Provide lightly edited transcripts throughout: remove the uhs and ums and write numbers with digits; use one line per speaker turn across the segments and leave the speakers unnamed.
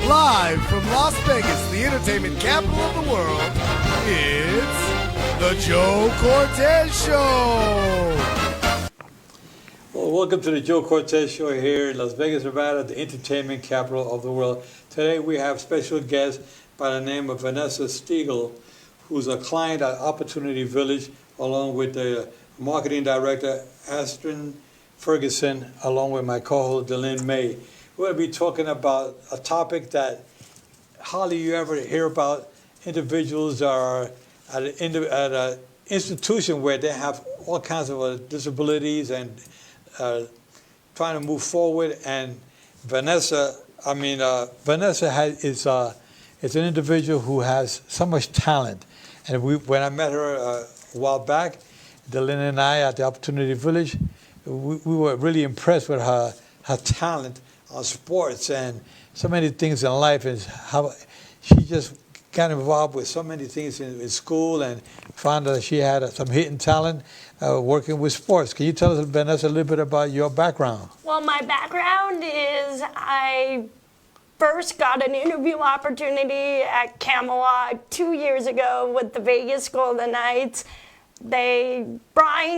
Live from Las Vegas, the entertainment capital of the world, it's the Joe Cortez Show.
Well, welcome to the Joe Cortez Show here in Las Vegas, Nevada, the entertainment capital of the world. Today we have special guest by the name of Vanessa Stegall, who's a client at Opportunity Village, along with the marketing director, Aston Ferguson, along with my co-host, Delynn May. We're going to be talking about a topic that hardly you ever hear about. Individuals are at an institution where they have all kinds of disabilities and trying to move forward. And Vanessa is an individual who has so much talent. And when I met her a while back, Delynn and I at the Opportunity Village, we were really impressed with her talent on sports and so many things in life, and how she just got involved with so many things in school and found that she had some hidden talent working with sports. Can you tell us, Vanessa, a little bit about your background?
Well, my background is I first got an interview opportunity at Camelot 2 years ago with the Vegas Golden Knights. Brian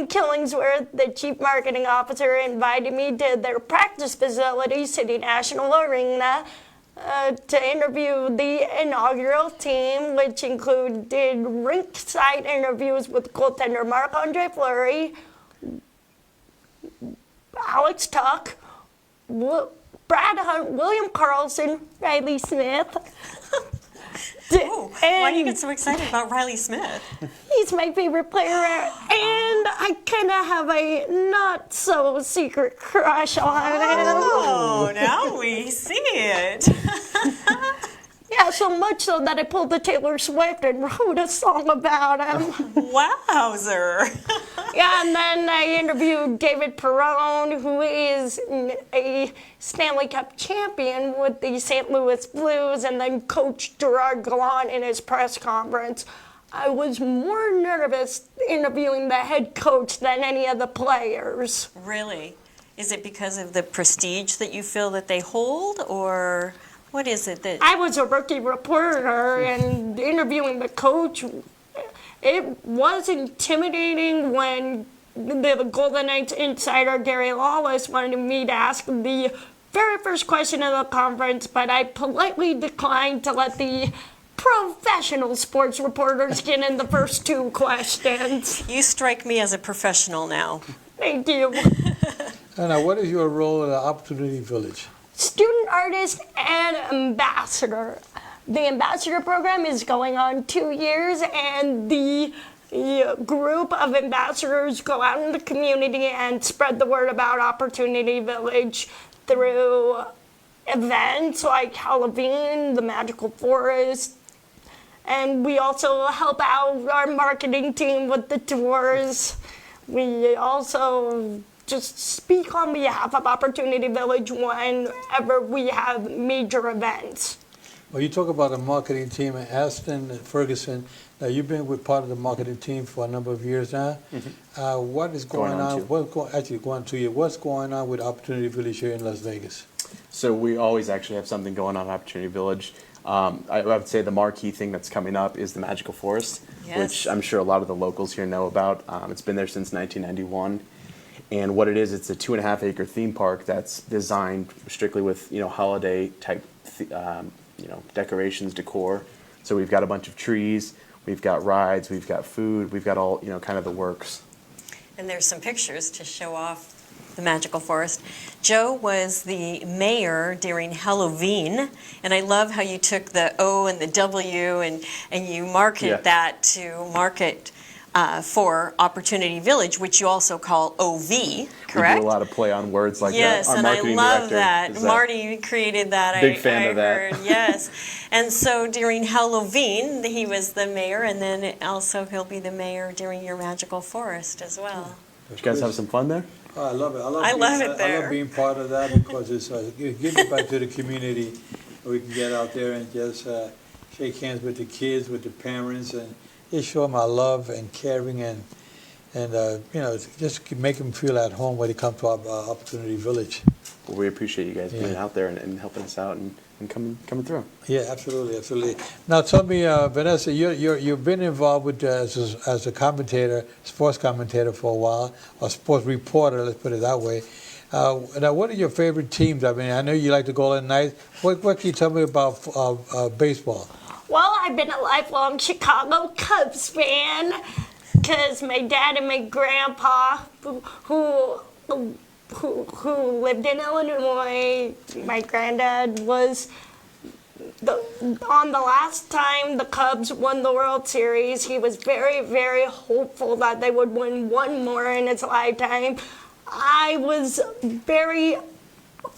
Killingsworth, the chief marketing officer, invited me to their practice facility, City National Arena, to interview the inaugural team, which included rink-side interviews with goaltender Marc-Andre Fleury, Alex Tuck, Brad Hunt, William Karlsson, Riley Smith.
Why do you get so excited about Riley Smith?
He's my favorite player, and I kind of have a not-so-secret crush on him.
Oh, now we see it.
Yeah, so much so that I pulled the Taylor Swift and wrote a song about him.
Wowzer.
Yeah, and then I interviewed David Perron, who is a Stanley Cup champion with the St. Louis Blues, and then Coach Gerard Gallant in his press conference. I was more nervous interviewing the head coach than any of the players.
Really? Is it because of the prestige that you feel that they hold, or what is it that...
I was a rookie reporter, and interviewing the coach, it was intimidating when the Golden Knights insider Gary Lawless wanted me to ask the very first question of the conference, but I politely declined to let the professional sports reporters get in the first two questions.
You strike me as a professional now.
Thank you.
Now, what is your role at the Opportunity Village?
Student artist and ambassador. The ambassador program is going on 2 years, and the group of ambassadors go out in the community and spread the word about Opportunity Village through events like Halloween, the Magical Forest, and we also help out our marketing team with the tours. We also just speak on behalf of Opportunity Village whenever we have major events.
Well, you talk about the marketing team at Aston Ferguson. Now, you've been with part of the marketing team for a number of years now. Mm-hmm. What is going on? Going 2 years. What's going on with Opportunity Village here in Las Vegas?
So we always actually have something going on at Opportunity Village. I would say the marquee thing that's coming up is the Magical Forest,
yes,
which I'm sure a lot of the locals here know about. It's been there since 1991. And what it is, it's a 2.5-acre theme park that's designed strictly with, holiday type, decorations, decor. So we've got a bunch of trees, we've got rides, we've got food, we've got all, kind of the works.
And there's some pictures to show off the Magical Forest. Joe was the mayor during Halloween, and I love how you took the O and the W and you market that to market for Opportunity Village, which you also call OV, correct?
We do a lot of play on words like
yes,
that. Our
and I
marketing
love
director
that. Marty created that.
Big fan of
heard.
that.
Yes. And so during Halloween, he was the mayor, and then also he'll be the mayor during your Magical Forest as well.
Did you guys have some fun there?
Oh, I love it.
I love it there.
I love being part of that because it's giving back to the community. We can get out there and just shake hands with the kids, with the parents, and just show them our love and caring and just make them feel at home when they come to our Opportunity Village.
Well, we appreciate you guys being out there and helping us out and and coming through.
Yeah, absolutely, absolutely. Now, tell me, Vanessa, you've been involved with as a commentator, sports commentator for a while, or sports reporter. Let's put it that way. Now, what are your favorite teams? I mean, I know you like the Golden Knights. What can you tell me about baseball?
Well, I've been a lifelong Chicago Cubs fan because my dad and my grandpa, who lived in Illinois, my granddad was on the last time the Cubs won the World Series. He was very, very hopeful that they would win one more in his lifetime. I was very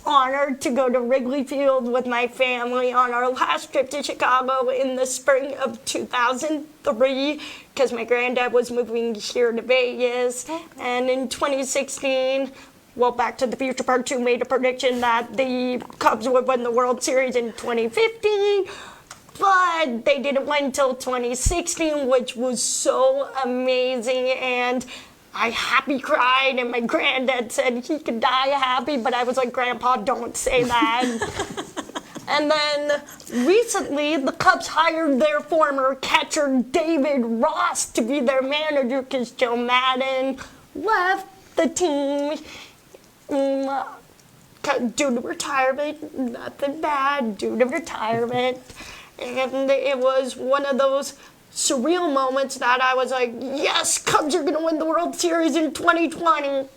honored to go to Wrigley Field with my family on our last trip to Chicago in the spring of 2003 because my granddad was moving here to Vegas. And in 2016, well, Back to the Future Part 2 made a prediction that the Cubs would win the World Series in 2015. But they didn't win until 2016, which was so amazing. And I happy cried, and my granddad said he could die happy, but I was like, Grandpa, don't say that. And then recently, the Cubs hired their former catcher, David Ross, to be their manager because Joe Madden left the team due to retirement. Nothing bad, due to retirement. And it was one of those surreal moments that I was like, yes, Cubs are going to win the World Series in 2020.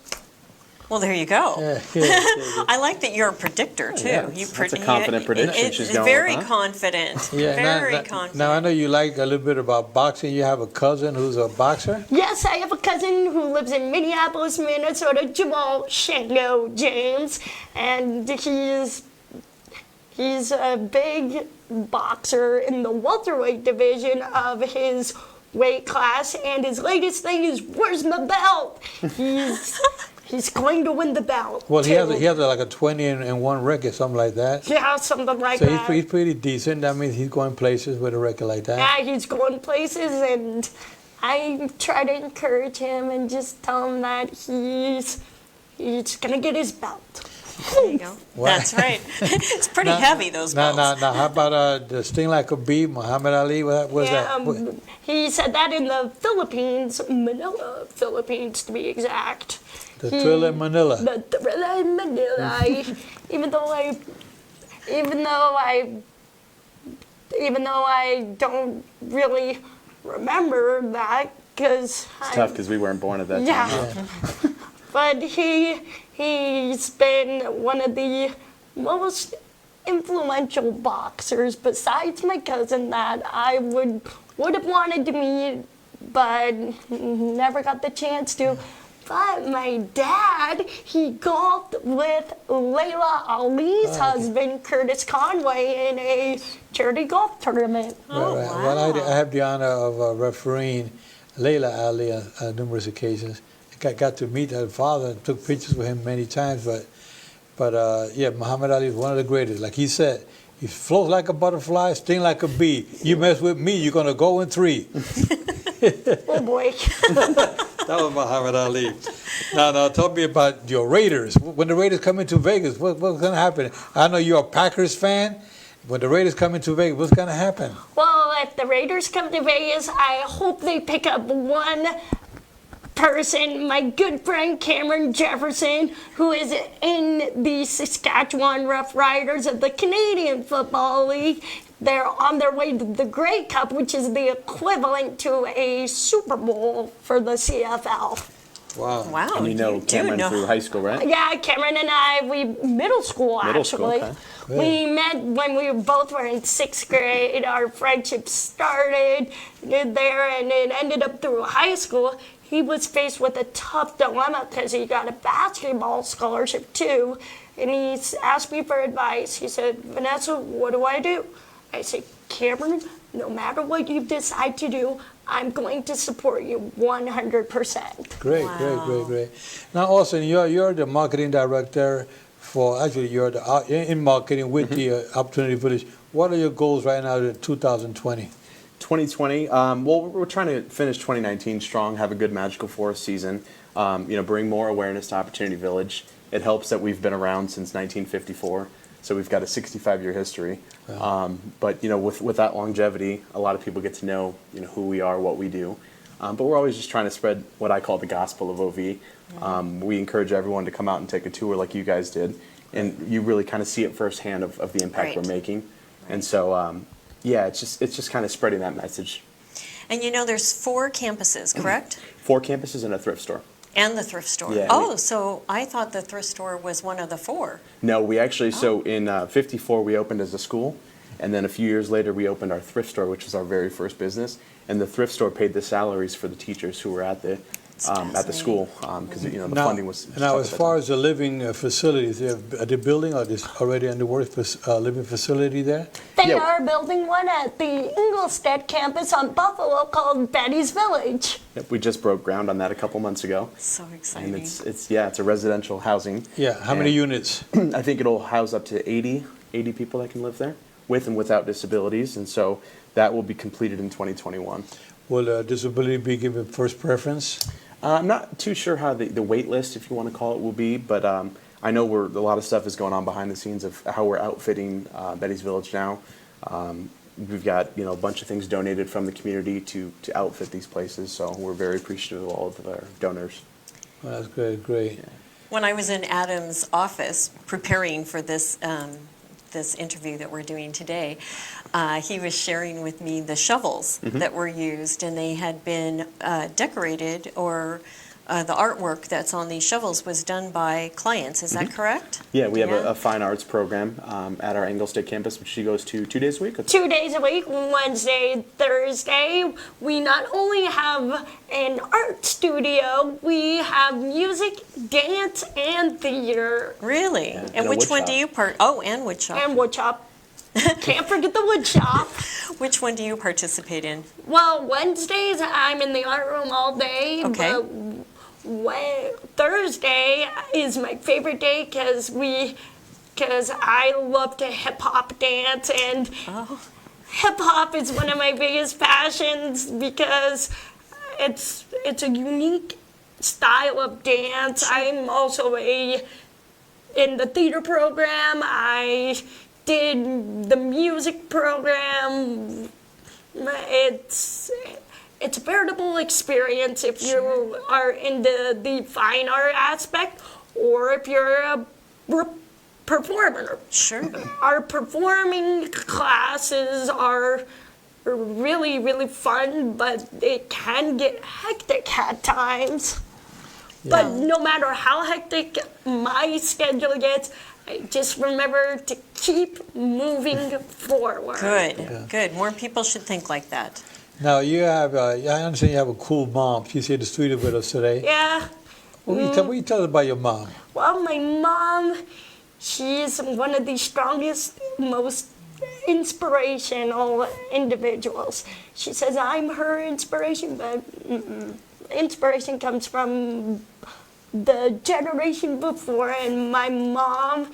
Well, there you go.
Yeah.
I like that you're a predictor, too.
Yeah, that's a confident prediction she's going
very
with, huh?
confident.
Yeah,
Confident.
Now, I know you like a little bit about boxing. You have a cousin who's a boxer?
Yes, I have a cousin who lives in Minneapolis, Minnesota, Jamal Shango James, and he's a big boxer in the welterweight division of his weight class, and his latest thing is, where's my belt? He's going to win the belt.
Well,
too.
he has like a 20-1 record, something like that.
Yeah, something like
So
that.
he's pretty decent. That means he's going places with a record like that.
Yeah, he's going places, and I try to encourage him and just tell him that he's gonna get his belt.
There you go.
Wow.
That's right. It's pretty heavy, those belts.
Now, how about the Sting Like a Bee, Muhammad Ali? What was that?
He said that in the Philippines, Manila, Philippines to be exact.
The Thriller in Manila.
The Thriller in Manila. Even though I don't really remember that because
It's tough because we weren't born at that time.
Yeah. But he's been one of the most influential boxers besides my cousin that I would have wanted to meet, but never got the chance to. But my dad, he golfed with Layla Ali's husband, Curtis Conway, in a charity golf tournament.
Oh,
Right.
wow.
Well, I have the honor of refereeing Layla Ali on numerous occasions. I got to meet her father and took pictures with him many times, but yeah, Muhammad Ali is one of the greatest. Like he said, he floats like a butterfly, sting like a bee. You mess with me, you're going to go in 3.
Oh boy.
That was Muhammad Ali. Now, tell me about your Raiders. When the Raiders come into Vegas, what's going to happen? I know you're a Packers fan. When the Raiders come into Vegas, what's going to happen?
Well, if the Raiders come to Vegas, I hope they pick up one person, my good friend Cameron Jefferson, who is in the Saskatchewan Roughriders of the Canadian Football League. They're on their way to the Grey Cup, which is the equivalent to a Super Bowl for the CFL.
Wow.
Wow.
And you know Cameron through high school, right?
Yeah, Cameron and I, middle school actually.
Okay.
We met when we both were in 6th grade. Our friendship started there, and it ended up through high school. He was faced with a tough dilemma because he got a basketball scholarship too, and he asked me for advice. He said, Vanessa, what do I do? I said, Cameron, no matter what you decide to do, I'm going to support you 100%.
Great. Now, Austin, you're the marketing director for, actually, you're in marketing with the Opportunity Village. What are your goals right now in 2020?
2020, well, we're trying to finish 2019 strong, have a good Magical Forest season, bring more awareness to Opportunity Village. It helps that we've been around since 1954. So we've got a 65-year history. But with that longevity, a lot of people get to know who we are, what we do. But we're always just trying to spread what I call the gospel of OV. We encourage everyone to come out and take a tour like you guys did, and you really kind of see it firsthand of the impact we're making. And so, it's just kind of spreading that message.
And there's 4 campuses, correct?
4 campuses and a thrift store.
And the thrift store.
Yeah,
so I thought the thrift store was one of the 4.
No, we actually, so in 54 we opened as a school, and then a few years later we opened our thrift store, which was our very first business, and the thrift store paid the salaries for the teachers who were at the school, because the funding was.
Now, as far as the living facilities, are they building, or is already underway living facility there?
They are building one at the Ingolstadt campus on Buffalo called Betty's Village.
Yep, we just broke ground on that a couple months ago.
So exciting.
And it's a residential housing.
Yeah, how many units?
I think it'll house up to 80 people that can live there, with and without disabilities, and so that will be completed in 2021.
Will disability be given first preference?
I'm not too sure how the wait list, if you want to call it, will be, but I know a lot of stuff is going on behind the scenes of how we're outfitting Betty's Village now. We've got a bunch of things donated from the community to outfit these places, so we're very appreciative of all of our donors.
Well, that's great.
Yeah.
When I was in Adam's office preparing for this interview that we're doing today, he was sharing with me the shovels that were used, and they had been decorated, or the artwork that's on these shovels was done by clients. Is that correct?
Yeah, we have a fine arts program at our Ingolstadt campus, which she goes to 2 days a week.
2 days a week, Wednesday, Thursday. We not only have an art studio, we have music, dance, and theater.
Really?
Yeah,
and
a
which
wood
one
shop.
do you and wood shop?
And wood shop. Can't forget the wood shop.
Which one do you participate in?
Well, Wednesdays I'm in the art room all day.
Okay.
But Thursday is my favorite day because I love to hip hop dance, and hip hop is one of my biggest passions because it's a unique style of dance. I'm also in the theater program. I did the music program. It's a veritable experience if you are into the fine art aspect, or if you're a performer.
Sure.
Our performing classes are really, really fun, but it can get hectic at times. But no matter how hectic my schedule gets, I just remember to keep moving forward.
Good. More people should think like that.
Now, you have, I understand you have a cool mom. She's here in the studio with us today.
Yeah.
What can you tell us about your mom?
Well, my mom, she's one of the strongest, most inspirational individuals. She says I'm her inspiration, but inspiration comes from the generation before, and my mom,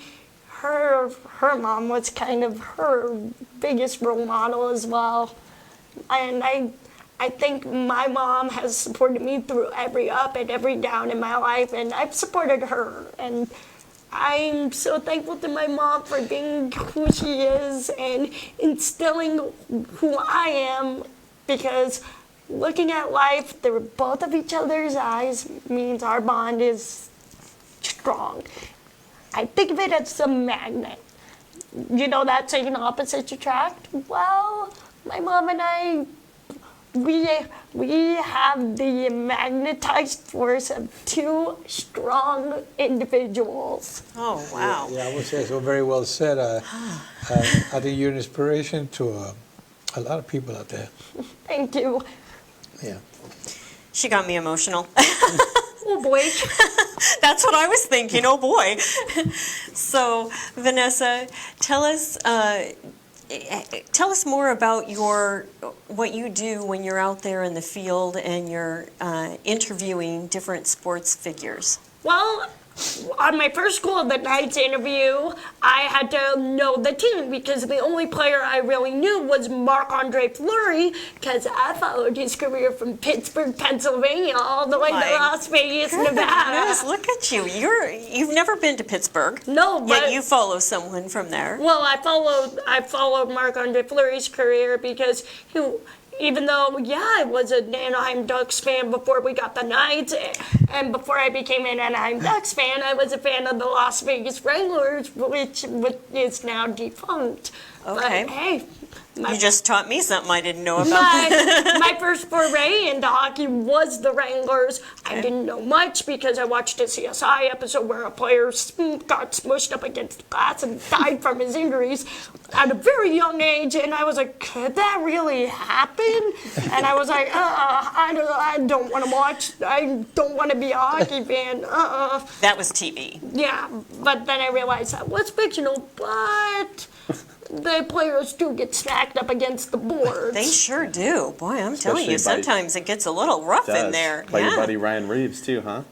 her mom was kind of her biggest role model as well. And I think my mom has supported me through every up and every down in my life, and I've supported her. And I'm so thankful to my mom for being who she is and instilling who I am, because looking at life through both of each other's eyes means our bond is strong. I think of it as a magnet. That saying opposites attract? Well, my mom and I, we have the magnetized force of 2 strong individuals.
Oh, wow.
Yeah, I would say so. Very well said. I think you're an inspiration to a lot of people out there.
Thank you.
Yeah.
She got me emotional.
Oh boy.
That's what I was thinking. Oh boy. So, Vanessa, tell us more about what you do when you're out there in the field and you're interviewing different sports figures.
Well, on my first School of the Knights interview, I had to know the team because the only player I really knew was Marc-Andre Fleury because I followed his career from Pittsburgh, Pennsylvania, all the way to Las Vegas, Nevada.
Goodness, look at you. You've never been to Pittsburgh.
No, but
yet you follow someone from there.
well, I followed Marc-Andre Fleury's career because even though, I was an Anaheim Ducks fan before we got the Knights, and before I became an Anaheim Ducks fan, I was a fan of the Las Vegas Wranglers, which is now defunct.
Okay.
But, hey,
You just taught me something I didn't know about.
my first foray into hockey was the Wranglers. I didn't know much because I watched a CSI episode where a player got smushed up against the glass and died from his injuries at a very young age. And I was like, could that really happen? And I was like, I don't want to watch. I don't want to be a hockey fan.
That was TV.
Yeah, but then I realized that was fictional, but the players do get stacked up against the boards.
They sure do. Boy, I'm telling you,
Especially
sometimes it gets a little rough in there.
By your buddy Ryan Reeves too, huh?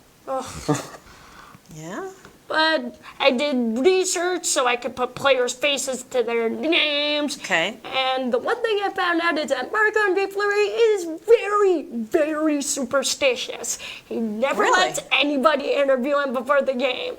Yeah.
But I did research so I could put players' faces to their names.
Okay.
And the one thing I found out is that Marc-Andre Fleury is very, very superstitious. He never
Really?
lets anybody interview him before the game.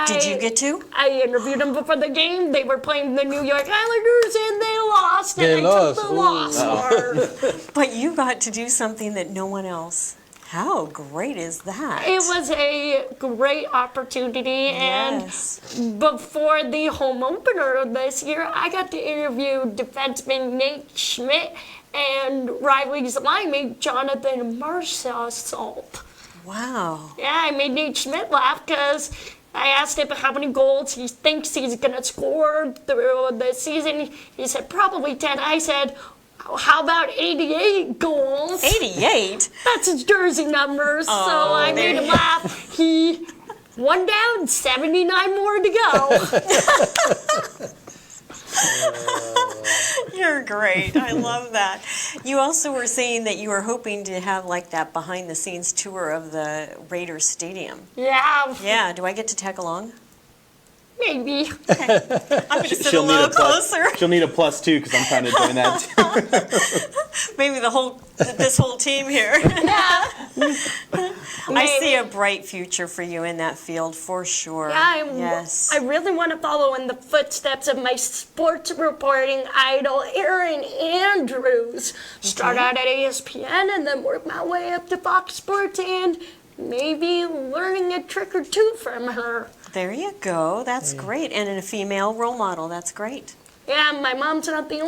Did you get to?
I interviewed them before the game. They were playing the New York Islanders and they lost.
They
and
lost.
I took the
Ooh.
loss.
But you got to do something that no one else. How great is that?
It was a great opportunity,
Yes.
and before the home opener this year, I got to interview defenseman Nate Schmidt and Riley's linemate Jonathan Marchessault.
Wow.
Yeah, I made Nate Schmidt laugh because I asked him how many goals he thinks he's going to score through the season. He said probably 10. I said, how about 88 goals?
88?
That's his jersey numbers, so I made him laugh. He one down, 79 more to go.
You're great. I love that. You also were saying that you were hoping to have like that behind the scenes tour of the Raiders Stadium.
Yeah,
Yeah, do I get to tag along?
maybe.
I'm going to sit a little closer.
She'll need a +2 because I'm trying to join that too.
Maybe this whole team here. I see a bright future for you in that field for sure.
Yeah,
Yes.
I really want to follow in the footsteps of my sports reporting idol, Aaron Andrews. Start out at ESPN and then work my way up to Fox Sports and maybe learning a trick or two from her.
There you go. That's great. And a female role model. That's great.
Yeah, my mom's not the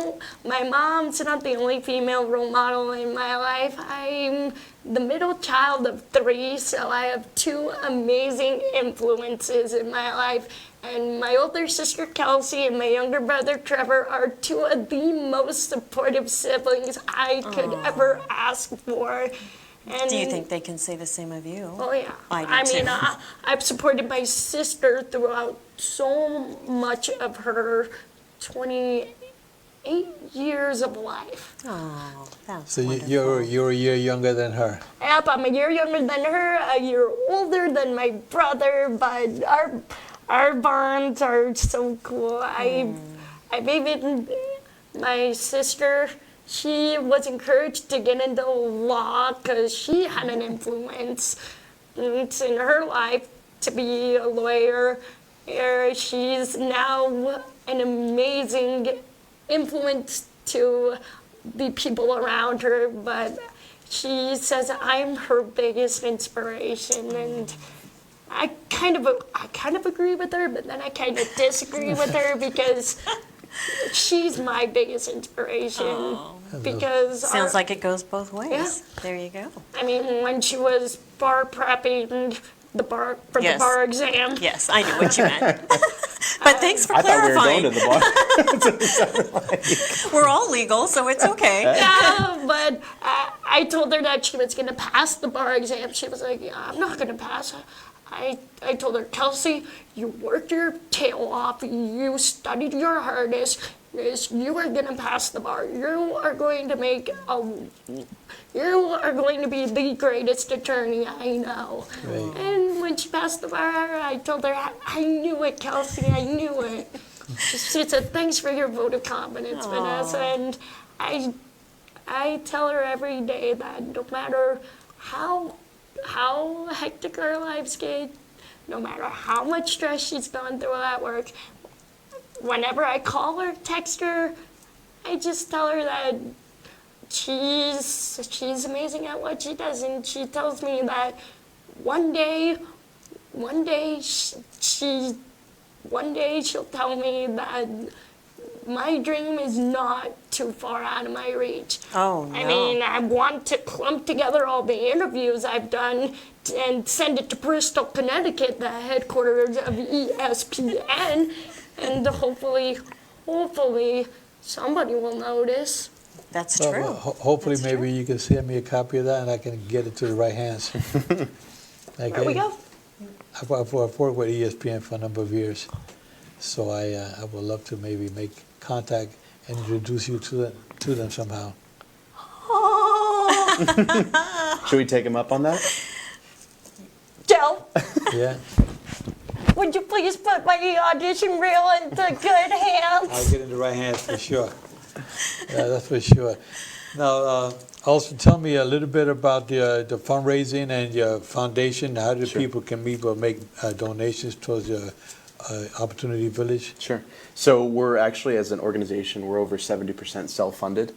only female role model in my life. I'm the middle child of 3, so I have 2 amazing influences in my life. And my older sister Kelsey and my younger brother Trevor are 2 of the most supportive siblings I could ever ask for. And
Do you think they can say the same of you?
Oh yeah.
I do
mean,
too.
I've supported my sister throughout so much of her 28 years of life.
Oh, that's
So
wonderful.
you're a year younger than her.
Yep, I'm a year younger than her, a year older than my brother, but our bonds are so cool. I've even my sister. She was encouraged to get into law because she had an influence in her life to be a lawyer. She's now an amazing influence to the people around her, but she says I'm her biggest inspiration, and I kind of agree with her, but then I kind of disagree with her because she's my biggest inspiration. Because
Sounds like it goes both ways.
Yeah.
There you go.
I mean, when she was bar prepping the bar exam.
Yes, I knew what you meant. But thanks for
I thought we were
clarifying.
going to the bar.
We're all legal, so it's okay.
Yeah, but I told her that she was going to pass the bar exam. She was like, yeah, I'm not going to pass. I told her, Kelsey, you worked your tail off. You studied your hardest. You are going to pass the bar. You are going to be the greatest attorney I know.
Right.
And when she passed the bar, I told her, I knew it, Kelsey, I knew it. She said, thanks for your vote of confidence, Vanessa. And I tell her every day that no matter how hectic our lives get, no matter how much stress she's gone through at work, whenever I call her, text her, I just tell her that she's amazing at what she does, and she tells me that one day she'll tell me that my dream is not too far out of my reach.
Oh, no.
I mean, I want to clump together all the interviews I've done and send it to Bristol, Connecticut, the headquarters of ESPN, and hopefully somebody will notice.
That's
Well,
true.
hopefully,
That's
maybe
true.
you can send me a copy of that, and I can get it to the right hands.
There we go.
I've worked with ESPN for a number of years, so I would love to maybe make contact and introduce you to them somehow.
Oh,
Should we take him up on that?
Joe,
Yeah,
would you please put my audition reel into good
I'll
hands?
get in the right hands for sure. Yeah, that's for sure. Now, also tell me a little bit about the fundraising and your foundation. How do people can make donations towards your Opportunity Village?
Sure. So we're actually, as an organization, we're over 70% self-funded,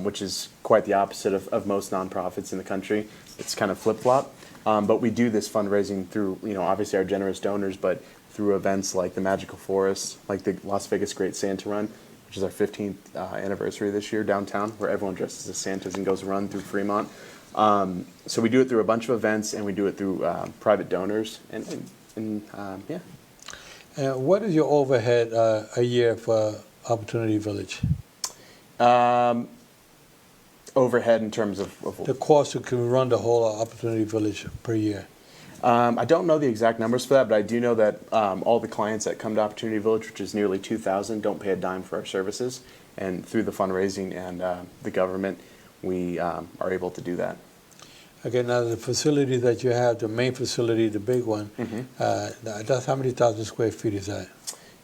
which is quite the opposite of most nonprofits in the country. It's kind of flip-flop. But we do this fundraising through, obviously our generous donors, but through events like the Magical Forest, like the Las Vegas Great Santa Run, which is our 15th anniversary this year downtown, where everyone dresses as Santas and goes run through Fremont. So we do it through a bunch of events, and we do it through private donors, and yeah.
And what is your overhead a year for Opportunity Village?
Overhead in terms of
The cost to run the whole Opportunity Village per year?
I don't know the exact numbers for that, but I do know that all the clients that come to Opportunity Village, which is nearly 2,000, don't pay a dime for our services. And through the fundraising and the government, we are able to do that.
Okay, now the facility that you have, the main facility, the big one, that's how many thousand square feet is that?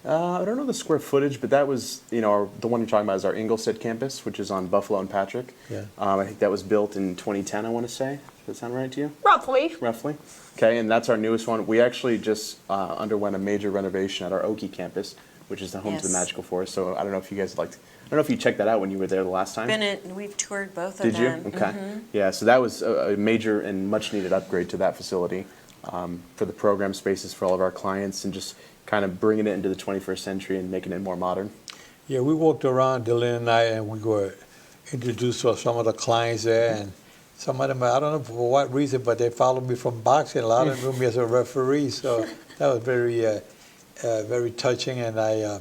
I don't know the square footage, but that was, the one you're talking about is our Ingleside campus, which is on Buffalo and Patrick.
Yeah.
I think that was built in 2010, I want to say. Does that sound right to you?
Roughly.
Roughly. Okay, and that's our newest one. We actually just underwent a major renovation at our Okie campus, which is the home to the
Yes.
Magical Forest. So I don't know if you guys I don't know if you checked that out when you were there the last time.
We've toured both of
Did you?
them.
Okay. Yeah, so that was a major and much needed upgrade to that facility for the program spaces for all of our clients, and just kind of bringing it into the 21st century and making it more modern.
Yeah, we walked around, Dylan and I, and we were introduced to some of the clients there, and some of them, I don't know for what reason, but they followed me from boxing. A lot of them knew me as a referee, so that was very touching, and I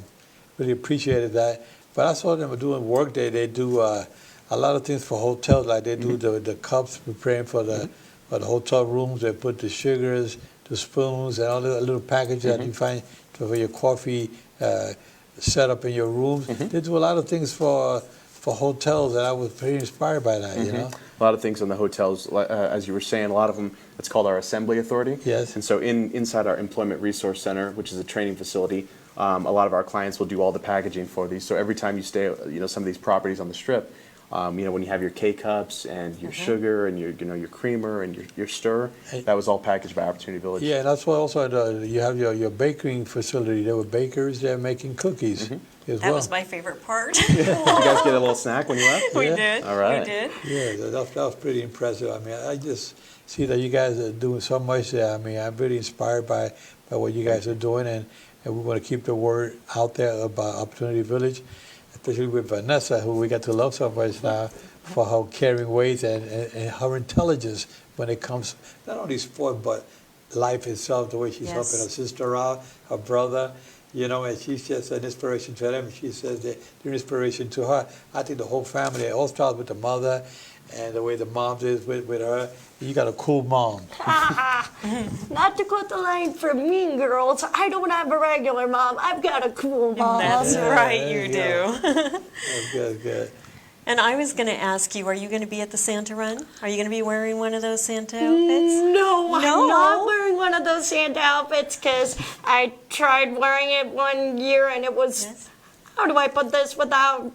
really appreciated that. But I saw them doing work there. They do a lot of things for hotels, like they do the cups preparing for the hotel rooms. They put the sugars, the spoons, and all the little packages that you find for your coffee set up in your rooms. They do a lot of things for hotels, and I was pretty inspired by that, you know.
A lot of things in the hotels, as you were saying, a lot of them, it's called our Assembly Authority.
Yes.
And so inside our Employment Resource Center, which is a training facility, a lot of our clients will do all the packaging for these. So every time you stay, some of these properties on the Strip, when you have your K-Cups and your sugar and your creamer and your stir, that was all packaged by Opportunity Village.
Yeah, and that's why also you have your baking facility. There were bakers there making cookies as
That
well.
was my favorite part.
Did you guys get a little snack when you left?
We
Yeah.
did.
All right.
We did.
Yeah, that was pretty impressive. I mean, I just see that you guys are doing so much there. I mean, I'm really inspired by what you guys are doing, and we want to keep the word out there about Opportunity Village, especially with Vanessa, who we got to love so much now for her caring ways and her intelligence when it comes not only sport but life itself, the way she's
Yes.
helping her sister out, her brother. And she's just an inspiration to them. She says they're an inspiration to her. I think the whole family, it all starts with the mother and the way the mom is with her. You got a cool mom.
Not to quote the line from Mean Girls, I don't have a regular mom. I've got a cool mom.
That's
Yeah,
right,
there
you
you
do.
go. That's good, good.
And I was going to ask you, are you going to be at the Santa Run? Are you going to be wearing one of those Santa outfits?
No, I'm not wearing one of those Santa outfits because I tried wearing it one year and it was, how do I put this without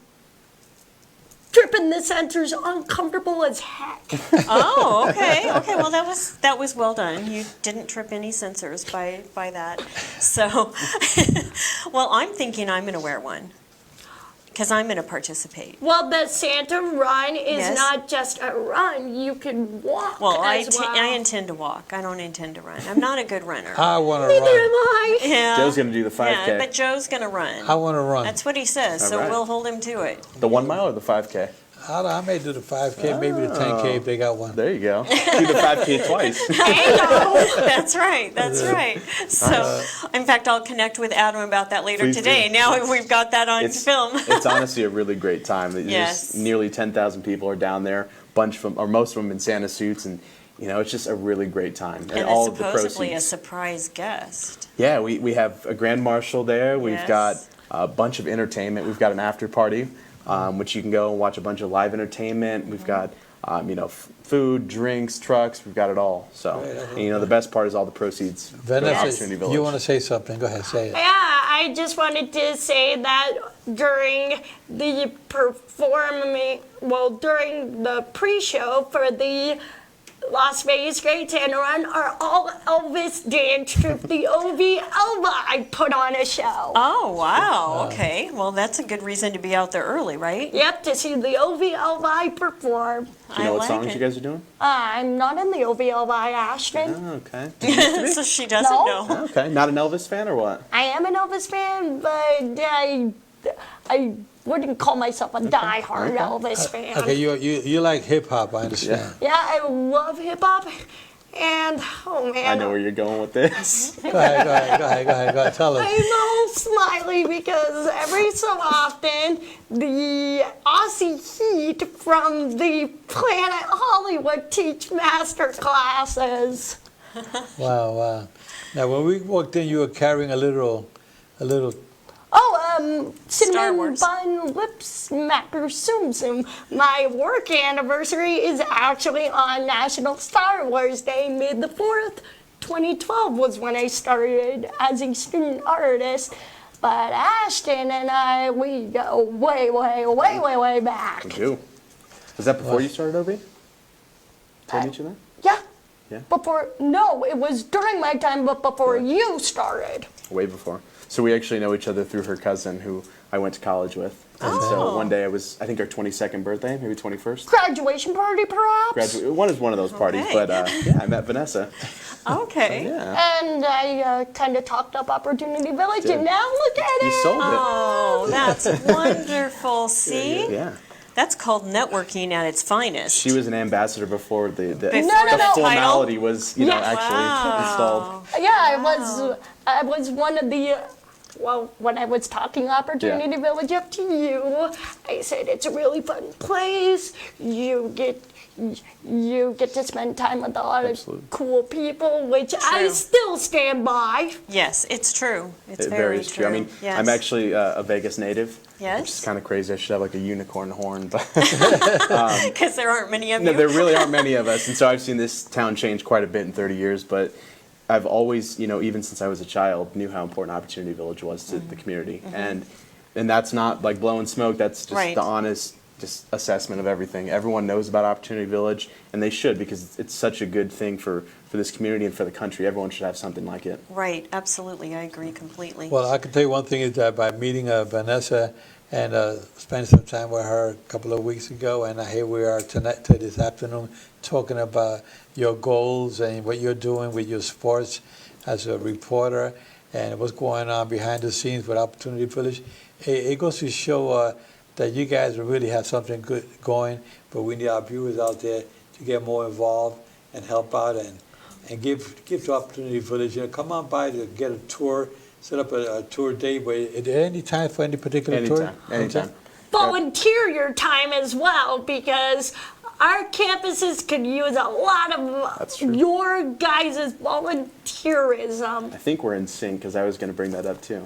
tripping the sensors, uncomfortable as heck.
Oh, okay. Okay, well that was well done. You didn't trip any sensors by that. So, well, I'm thinking I'm going to wear one because I'm going to participate.
Well, the Santa Run is
Yes.
not just a run. You can walk
Well, I
as well.
intend to walk. I don't intend to run. I'm not a good runner.
I want to
Neither am
run.
I.
Yeah.
Joe's going to do the 5K.
Yeah, but Joe's going to run.
I want to run.
That's what he says, so
All right.
we'll hold him to it.
The 1 mile or the 5K?
I may do the 5K, maybe the 10K if they got one.
There you go. Do the 5K twice.
That's right. That's right. So, in fact, I'll connect with Adam about that later
Please
today.
do.
Now we've got that on film.
It's honestly a really great time. There's
Yes.
nearly 10,000 people are down there. Bunch of them, or most of them in Santa suits, and it's just a really great time.
And
all
it's
of the
supposedly a
proceeds.
surprise guest.
Yeah, we have a grand marshal there. We've
Yes.
got a bunch of entertainment. We've got an after party, which you can go and watch a bunch of live entertainment. We've got food, drinks, trucks. We've got it all. So, and, the best part is all the proceeds. go to
Vanessa,
Opportunity Village.
you want to say something? Go ahead, say it.
Yeah, I just wanted to say that during the during the pre-show for the Las Vegas Great Santa Run, our all Elvis dance troupe, the OV Elva, I put on a show.
Oh, wow. Okay. Well, that's a good reason to be out there early, right?
Yep, to see the OV Elva perform.
Do you know
I
what
like
songs
it.
you guys are doing?
I'm not in the OV Elva, Ashton.
Oh, okay.
So she doesn't
No.
know.
Okay. Not an Elvis fan or what?
I am an Elvis fan, but I wouldn't call myself a diehard Elvis fan.
Okay, you like hip hop, I understand.
Yeah, I love hip hop, and oh man,
I know where you're going with this.
Go ahead, tell us.
I'm all smiley because every so often the Aussie Heat from the Planet Hollywood teach master classes.
Wow. Now, when we walked in, you were carrying a little.
Oh,
Star
cinnamon
Wars.
bun lip smacker Tsum Tsum. My work anniversary is actually on National Star Wars Day, May the 4th. 2012 was when I started as a student artist. But Ashton and I, we go way back.
We do. Was that before you started OB? Did I meet you then?
Yeah.
Yeah.
No, it was during my time, but before you started.
Way before. So we actually know each other through her cousin, who I went to college with. And so one day I think her 22nd birthday, maybe 21st.
Graduation party, perhaps?
One is one of those parties,
Okay.
but I met Vanessa.
Okay.
Yeah.
And I kind of talked up Opportunity Village,
Did.
and now look at
You
it.
sold it.
Oh, that's wonderful. See?
Yeah.
That's called networking at its finest.
She was an ambassador before the
No.
formality was,
Yeah.
actually installed.
Yeah, I was one of the. Well, when I was talking Opportunity
Yeah.
Village up to you, I said it's a really fun place. You get to spend time with a lot
Absolutely.
of cool people, which I
True.
still stand by.
Yes, it's true. It's
It
very
is true. I mean,
Yes.
I'm actually a Vegas native.
Yes.
Which is kind of crazy. I should have like a unicorn horn, but
Because there aren't many of
no,
you.
there really aren't many of us. And so I've seen this town change quite a bit in 30 years, but I've always, even since I was a child, knew how important Opportunity Village was to the community. And that's not like blowing smoke. That's just
Right.
the honest just assessment of everything. Everyone knows about Opportunity Village, and they should, because it's such a good thing for this community and for the country. Everyone should have something like it.
Right, absolutely. I agree completely.
Well, I can tell you one thing is that by meeting Vanessa and spending some time with her a couple of weeks ago, and here we are this afternoon talking about your goals and what you're doing with your sports as a reporter and what's going on behind the scenes with Opportunity Village. It goes to show that you guys really have something good going, but we need our viewers out there to get more involved and help out and give to Opportunity Village. Come on by to get a tour, set up a tour date. But is there any time for any particular tour?
Anytime.
Volunteer your time as well, because our campuses could use a lot
That's
of
true.
your guys' volunteerism.
I think we're in sync, because I was going to bring that up too.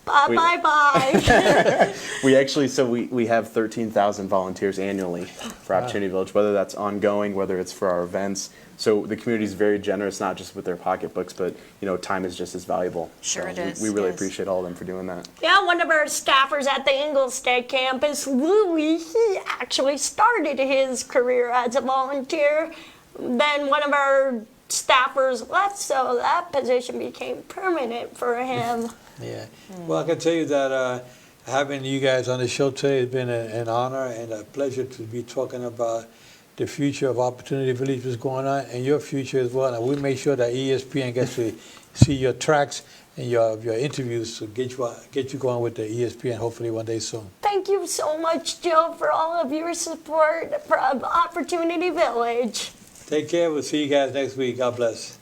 Bye.
We actually, we have 13,000 volunteers annually for Opportunity Village, whether that's ongoing, whether it's for our events. So the community is very generous, not just with their pocketbooks, but time is just as valuable.
Sure
So
it is,
We really
yes.
appreciate all of them for doing that.
Yeah, one of our staffers at the Ingalls State campus, Louis, he actually started his career as a volunteer. Then one of our staffers left, so that position became permanent for him.
Yeah. Well, I can tell you that having you guys on the show today has been an honor and a pleasure to be talking about the future of Opportunity Village was going on and your future as well. And we make sure that ESPN gets to see your tracks and your interviews to get you going with the ESPN hopefully one day soon.
Thank you so much, Joe, for all of your support from Opportunity Village.
Take care. We'll see you guys next week. God bless.